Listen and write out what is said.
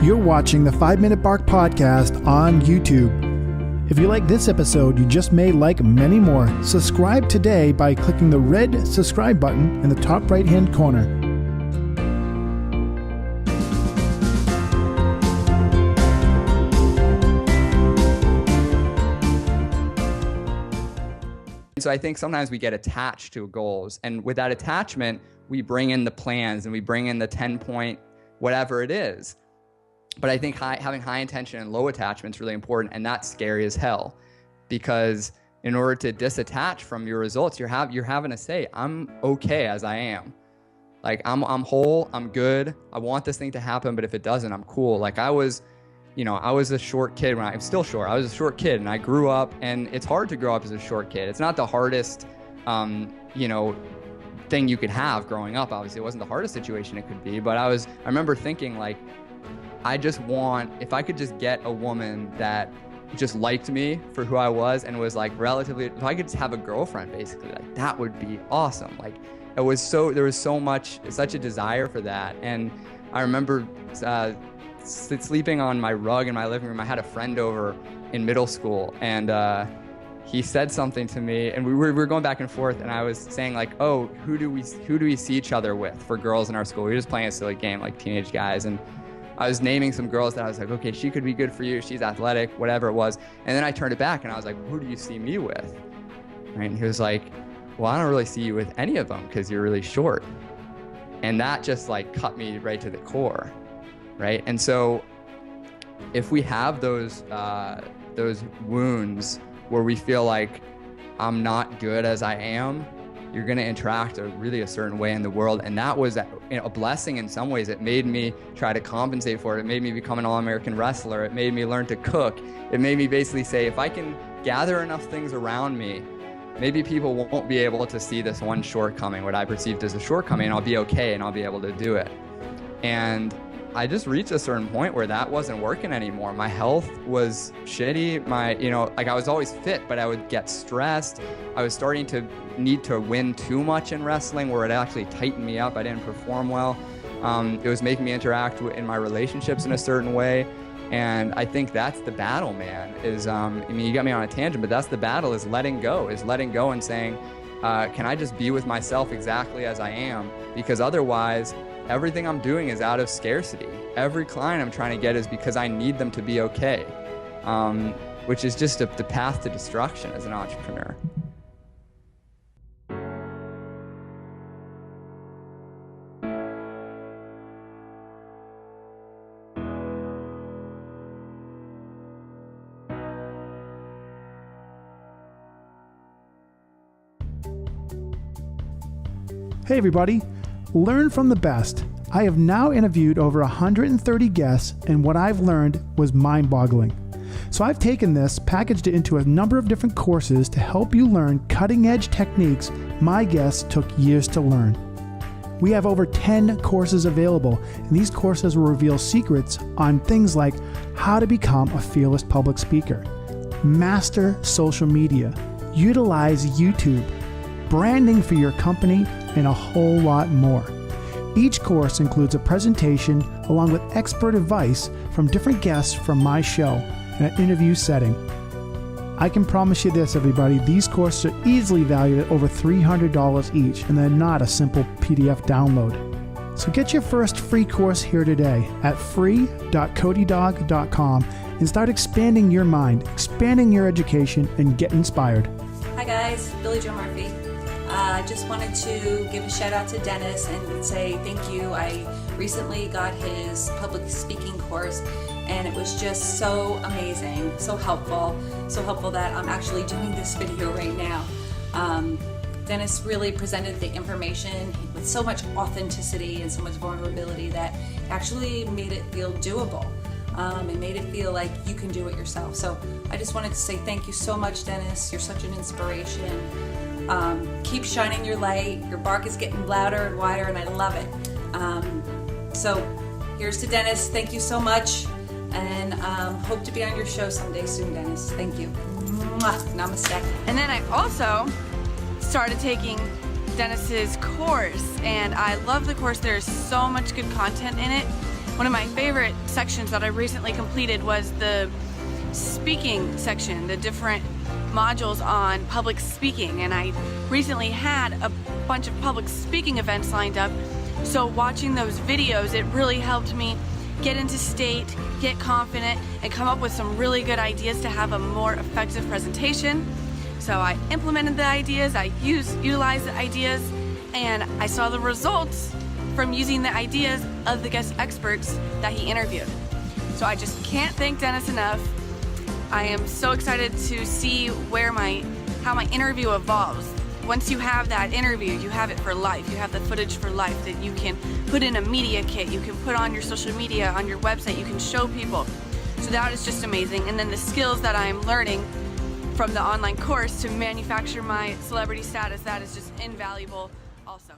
You're watching the 5 Minute Bark Podcast on YouTube. If you like this episode, you just may like many more. Subscribe today by clicking the red subscribe button in the top right-hand corner. So I think sometimes we get attached to goals, and with that attachment, we bring in the plans and we bring in the 10-point whatever it is. But I think having high intention and low attachment is really important, and that's scary as hell, because in order to disattach from your results, you're having to say, I'm okay as I am. Like I'm whole, I'm good. I want this thing to happen, but if it doesn't, I'm cool. Like I was a short kid when I'm still short. I was a short kid, and I grew up, and it's hard to grow up as a short kid. It's not the hardest, thing you could have growing up. Obviously, it wasn't the hardest situation it could be, but I remember thinking like, if I could just get a woman that just liked me for who I was and was like if I could just have a girlfriend, basically, like that would be awesome. Like there was such a desire for that. And I remember sleeping on my rug in my living room. I had a friend over in middle school, and he said something to me, and we were going back and forth, and I was saying like, oh, who do we see each other with for girls in our school? We were just playing a silly game like teenage guys, and I was naming some girls that I was like, okay, she could be good for you, she's athletic, whatever it was. And then I turned it back and I was like, who do you see me with? Right? And he was like, well, I don't really see you with any of them because you're really short. And that just like cut me right to the core, right? And so if we have those wounds where we feel like I'm not good as I am, you're going to interact a certain way in the world. And that was a blessing in some ways. It made me try to compensate for it. It made me become an all-American wrestler. It made me learn to cook. It made me basically say, if I can gather enough things around me, maybe people won't be able to see this one shortcoming, what I perceived as a shortcoming, and I'll be okay and I'll be able to do it. And I just reached a certain point where that wasn't working anymore. My health was shitty. I was always fit, but I would get stressed. I was starting to need to win too much in wrestling, where it actually tightened me up. I didn't perform well. It was making me interact in my relationships in a certain way. And I think that's the battle, man, you got me on a tangent, but that's the battle, is letting go and saying, can I just be with myself exactly as I am? Because otherwise, everything I'm doing is out of scarcity. Every client I'm trying to get is because I need them to be okay, which is just the path to destruction as an entrepreneur. Hey everybody, learn from the best. I have now interviewed over 130 guests, and what I've learned was mind-boggling. So I've taken this, packaged it into a number of different courses to help you learn cutting-edge techniques my guests took years to learn. We have over 10 courses available, and these courses will reveal secrets on things like how to become a fearless public speaker, master social media, utilize YouTube, branding for your company, and a whole lot more. Each course includes a presentation along with expert advice from different guests from my show in an interview setting. I can promise you this, everybody, these courses are easily valued at over $300 each, and they're not a simple PDF download. So get your first free course here today at free.codydog.com and start expanding your mind, expanding your education, and get inspired. Hi guys, Billy Joe Murphy. I just wanted to give a shout out to Dennis and say thank you. I recently got his public speaking course, and it was just so amazing, so helpful that I'm actually doing this video right now. Dennis really presented the information with so much authenticity and so much vulnerability that actually made it feel doable. It made it feel like you can do it yourself. So I just wanted to say thank you so much, Dennis. You're such an inspiration. Keep shining your light. Your bark is getting louder and wider, and I love it. So here's to Dennis. Thank you so much, and hope to be on your show someday soon, Dennis. Thank you. Mwah. Namaste. And then I also started taking Dennis's course, and I love the course. There's so much good content in it. One of my favorite sections that I recently completed was the speaking section, the different modules on public speaking, and I recently had a bunch of public speaking events lined up, so watching those videos, it really helped me get into state, get confident, and come up with some really good ideas to have a more effective presentation. So I implemented the ideas, I utilized the ideas, and I saw the results from using the ideas of the guest experts that he interviewed. So I just can't thank Dennis enough. I am so excited to see how my interview evolves. Once you have that interview, you have it for life. You have the footage for life that you can put in a media kit, you can put on your social media, on your website, you can show people. So that is just amazing. And then the skills that I'm learning from the online course to manufacture my celebrity status, that is just invaluable also.